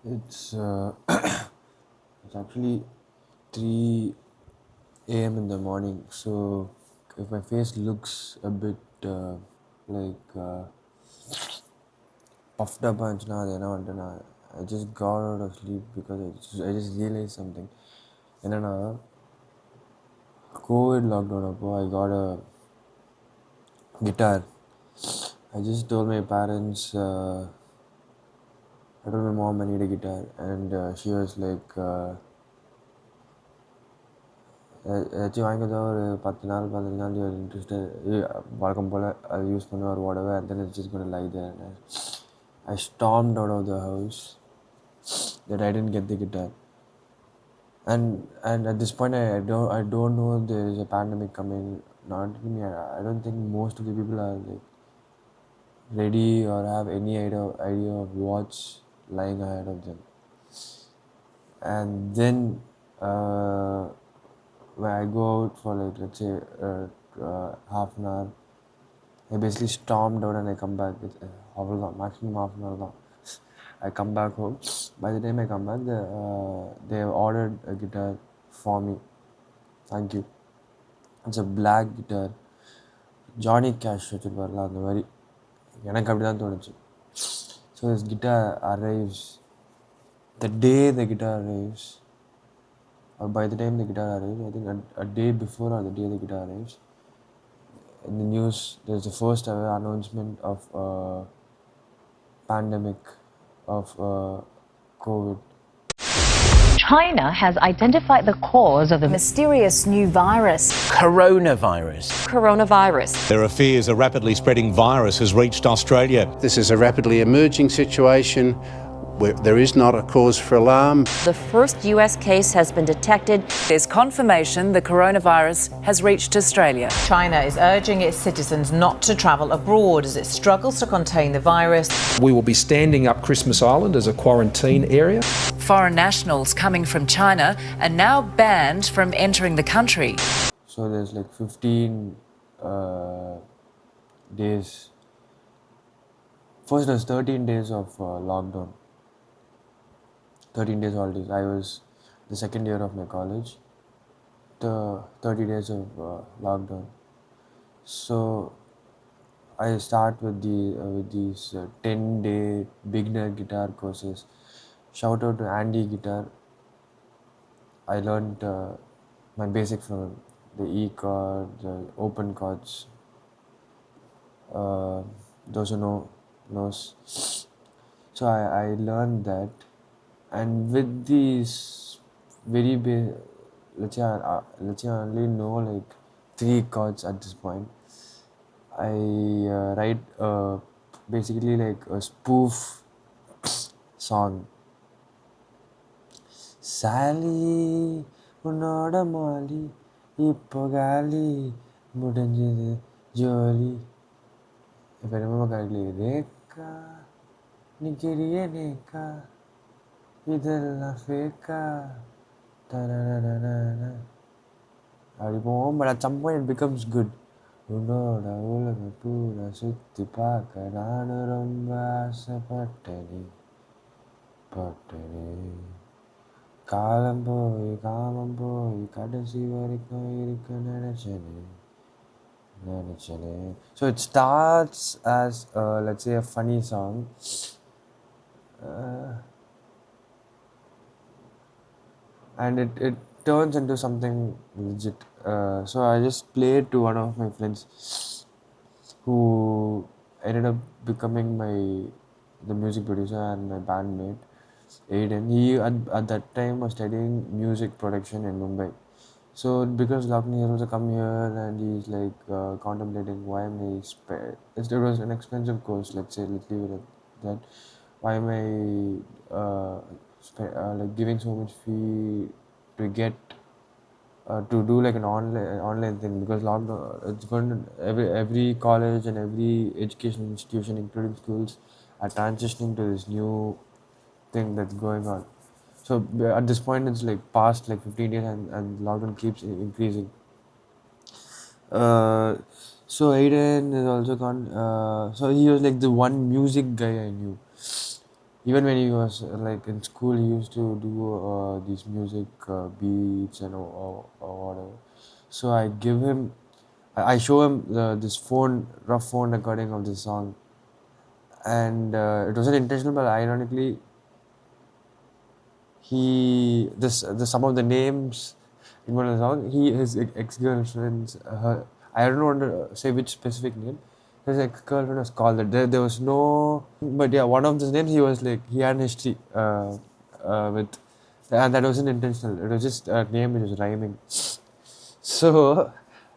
It's it's actually 3 a.m. in the morning. So if my face looks a bit like puffed up and I just got out of sleep because I just realized something. என்னன்னா COVID lockdown I got a guitar. I just told my parents, I told my mom I need a guitar, and she was like, ஏதாச்சும் வாங்கி கொடுத்தா ஒரு 10 நாள் 15 நாள் you're interested வழக்கம் போல் அதை use பண்ணுவேன் or whatever, and then it's just going to lie there. And I stormed out of the house that I didn't get the guitar. And at this point I don't know there is a pandemic coming. Not me. I don't think most of the people are like ready or have any idea of what's lying ahead of them. And then when I go out for like let's say half an hour, I basically stormed out and I come back with maximum half an hour தான். I come back home. By the time I come back, they have ordered a guitar for me. Thank you. It's a black guitar. Johnny Cash வச்சுருப்பார்ல அந்த மாதிரி எனக்கு அப்படி தான் தோணுச்சு. So this guitar arrives. The day the guitar arrives, or by the time the guitar arrives, I think a day before or the day the guitar arrives, in the news there's the first ever announcement of pandemic of COVID. China has identified the cause of the mysterious new virus. Coronavirus. There are fears a rapidly spreading virus has reached Australia. This is a rapidly emerging situation where there is not a cause for alarm. The first US case has been detected. There's confirmation the coronavirus has reached Australia. China is urging its citizens not to travel abroad as it struggles to contain the virus. We will be standing up Christmas Island as a quarantine area. Foreign nationals coming from China are now banned from entering the country. So there's like 15 days. First there's 13 days of lockdown. 13 days holidays. I was the second year of my college. The 30 days of lockdown. So I start with these 10-day beginner guitar courses. Shout out to Andy Guitar. I learned my basic from him. The E chord, the open chords. Those who knows. So I learned that, and with these very let's say I only know like 3 chords at this point. I write basically like a spoof song. Sally, unoda Molly, Ippogali, Mudanjid, Jolly. If I remember correctly, Reka, Nikiriya Neka, Idella Feka, ta-na-na-na-na-na. But at some point it becomes good. உன்னோட உலகம் பூரா சுத்தி பார்க்க நானும் ரொம்ப ஆசைப்பட்டேனே காலம் போய் காமம் போய் கடைசி வரைக்கும் இருக்க நினைச்சேனே. So it starts as let's say a funny song, and it turns into something legit. So I just played to one of my friends who ended up becoming the music producer and my bandmate, Aiden. He at that time was studying music production in Mumbai. So because lockdown, he was to come here, and he's like contemplating why am I it was an expensive course. Let's leave it at that. Why am I like giving so much fee to get to do like an online thing, because lockdown it's going to every college and every education institution including schools are transitioning to this new thing that's going on. So at this point it's like past like 15 days, and lockdown keeps increasing. So Aiden is also gone. So he was like the one music guy I knew. Even when he was like in school, he used to do these music beats and or whatever. So I give him, I show him this rough phone recording of this song, and it wasn't intentional, but ironically, the some of the names in one of the song, his ex girlfriend's her. I don't want to say which specific name. His ex girlfriend was called that. There was no, but yeah, one of those names he was like he had an history with, and that wasn't intentional. It was just a name which was rhyming. So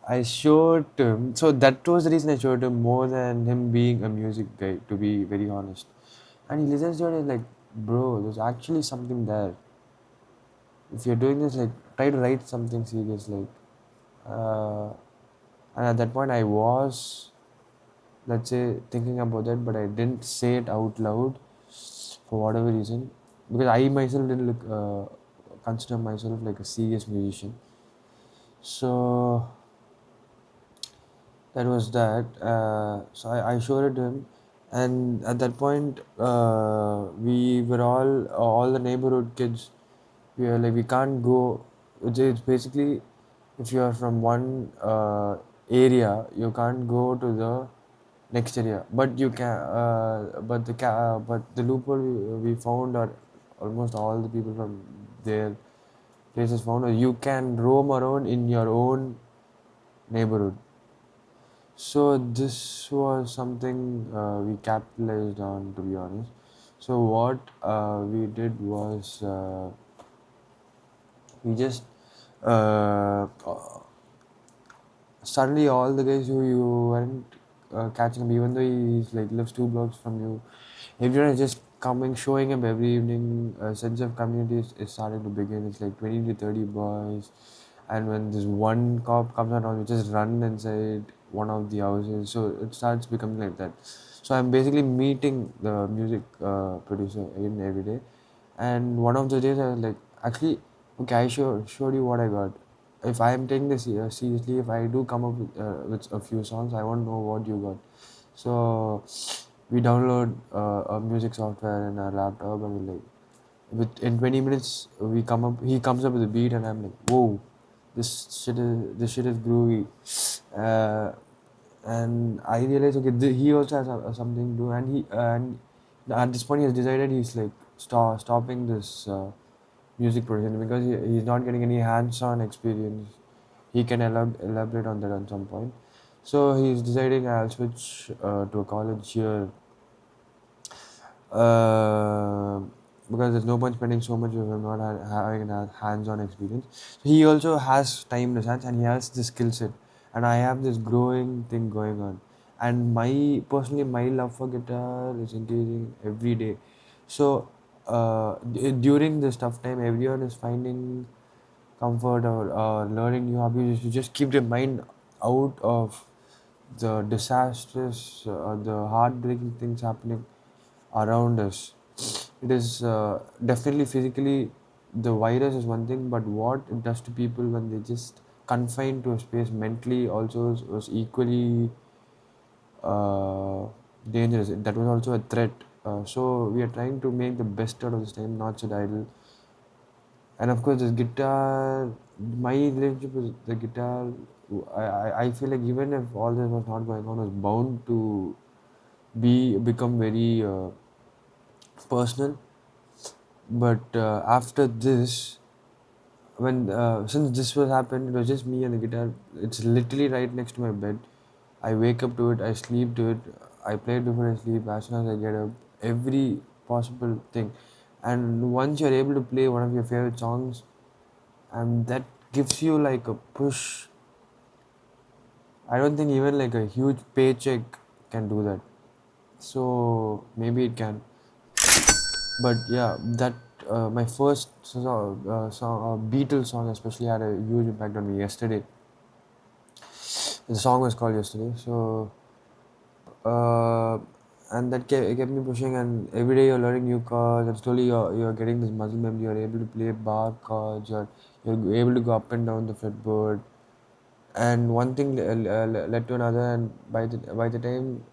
I showed him. So that was the reason I showed him more than him being a music guy. To be very honest, and he listens to it and like, bro, there's actually something there. If you're doing this, like, try to write something serious, like, uh, and at that point I was, let's say, thinking about that, but I didn't say it out loud for whatever reason, because I myself didn't look consider myself like a serious musician. So that was that. So I showed it to him, and at that point, we were all the neighborhood kids. We are like, we can't go. It's basically, if you are from one area, you can't go to the next area. But you can. But the loophole we found are almost all the people from their places found. You can roam around in your own neighborhood. So this was something we capitalized on, to be honest. So what we did was we just uh, suddenly all the guys who you weren't catching him, even though he's like lives 2 blocks from you, everyone is just coming, showing up every evening. A sense of community is starting to begin. It's like 20 to 30 boys, and when this one cop comes around, we just run inside one of the houses. So it starts becoming like that. So I'm basically meeting the music producer again every day, and one of the days I was like, actually, okay, I showed you what I got. If I am taking this seriously, if I do come up with a few songs, I want to know what you got. So we download a music software in our laptop, and we like, in 20 minutes he comes up with a beat, and I'm like, whoa, this shit is groovy. Uh, and I realized, okay, he also has something to do, and at this point he has decided he's like stopping this music production because he's not getting any hands-on experience. He can elaborate on that at some point. So he's deciding I'll switch to a college here, uh, because there's no point spending so much if I'm not having a hands-on experience. So he also has time to chance, and he has the skill set, and I have this growing thing going on. And my love for guitar is increasing every day. So during this tough time, everyone is finding comfort or learning new hobbies. You just keep your mind out of the disastrous, the heartbreaking things happening around us. It is definitely physically, the virus is one thing, but what it does to people when they just confined to a space mentally also was equally uh, dangerous. That was also a threat. So we are trying to make the best out of this time, not sit idle. And of course, this guitar, my relationship with the guitar, I feel like even if all this was not going on, was bound to become very personal. But after this, when since this was happened, it was just me and the guitar. It's literally right next to my bed. I wake up to it, I sleep to it, I play it before I sleep. As soon as I get up, every possible thing. And once you're able to play one of your favorite songs, and that gives you like a push. I don't think even like a huge paycheck can do that. So maybe it can. But yeah, that my first Beatles song especially had a huge impact on me yesterday. The song was called Yesterday. So uh, and that kept me pushing, and every day you're learning new chords, and slowly you're getting this muscle memory. You're able to play bar chords. You're able to go up and down the fretboard, and one thing led to another, and by the time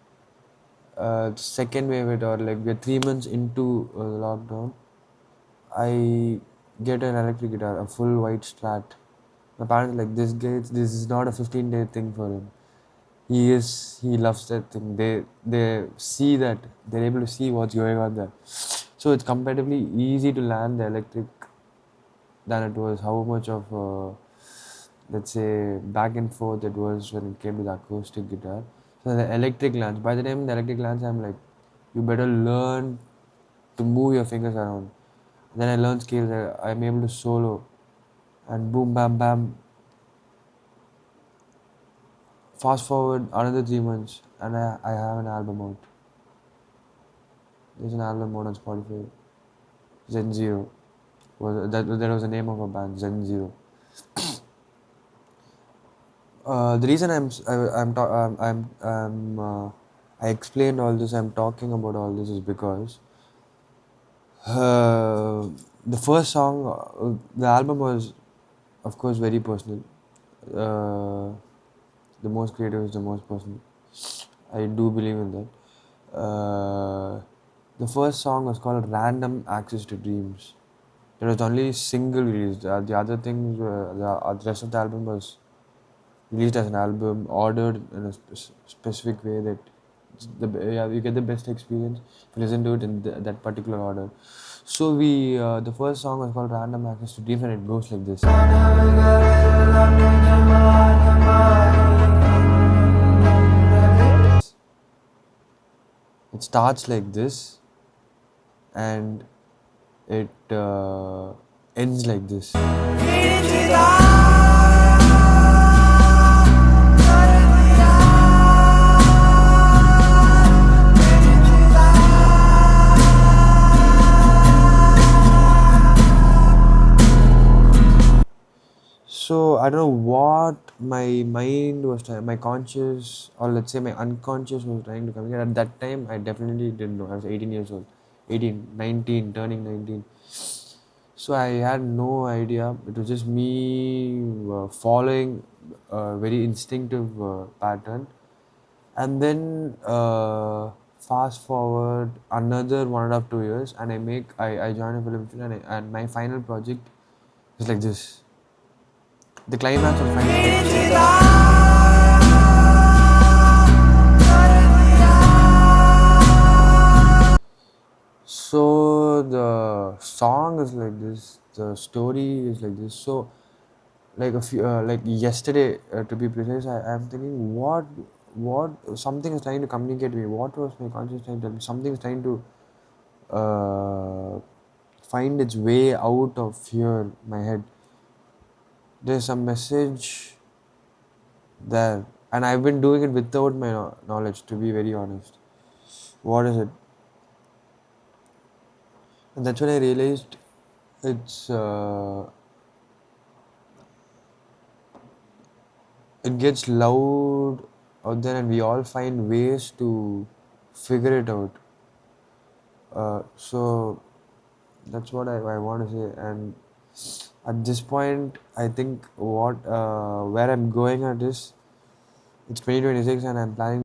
second wave it, or like we're 3 months into the lockdown, I get an electric guitar, a full white Strat. My parents are like, this is not a 15-day thing for him. He loves that thing. They see that, they're able to see what's going on there. So it's comparatively easy to land the electric than it was how much of let's say back and forth it was when it came to the acoustic guitar. So the electric lands. By the time the electric lands, I'm like, you better learn to move your fingers around. Then I learned scales. I'm able to solo, and boom, bam, bam. Fast forward another 3 months, and I have an album out. There's an album out on Spotify. Zen Zero. That was the name of a band, Zen Zero. The reason I explained all this, I'm talking about all this is because the first song, the album was, of course, very personal. The most creative is the most personal. I do believe in that. The first song was called Random Access to Dreams. There was only single released. The other things, the rest of the album was released as an album, ordered in a specific way that you get the best experience if you listen to it in that particular order. So the first song was called Random Access to Dreams, and it goes like this. It starts like this, and it ends like this. So I don't know what my mind was trying, my conscious, or let's say my unconscious was trying to communicate. At that time, I definitely didn't know. I was 18 years old, 18, 19, turning 19. So I had no idea. It was just me following a very instinctive pattern. And then fast forward another 1.5 2 years, and I joined a film studio, and my final project is like this. The climax of the final project. So the song is like this. The story is like this. So, like yesterday, to be precise, I'm thinking what something is trying to communicate to me. What was my conscious trying to tell me? Something is trying to find its way out of here, my head. There's a message there, and I've been doing it without my knowledge, to be very honest. What is it? And that's when I realized it gets loud out there, and we all find ways to figure it out. So that's what I want to say. And at this point, I think where I'm going at is, it's 2026, and I'm planning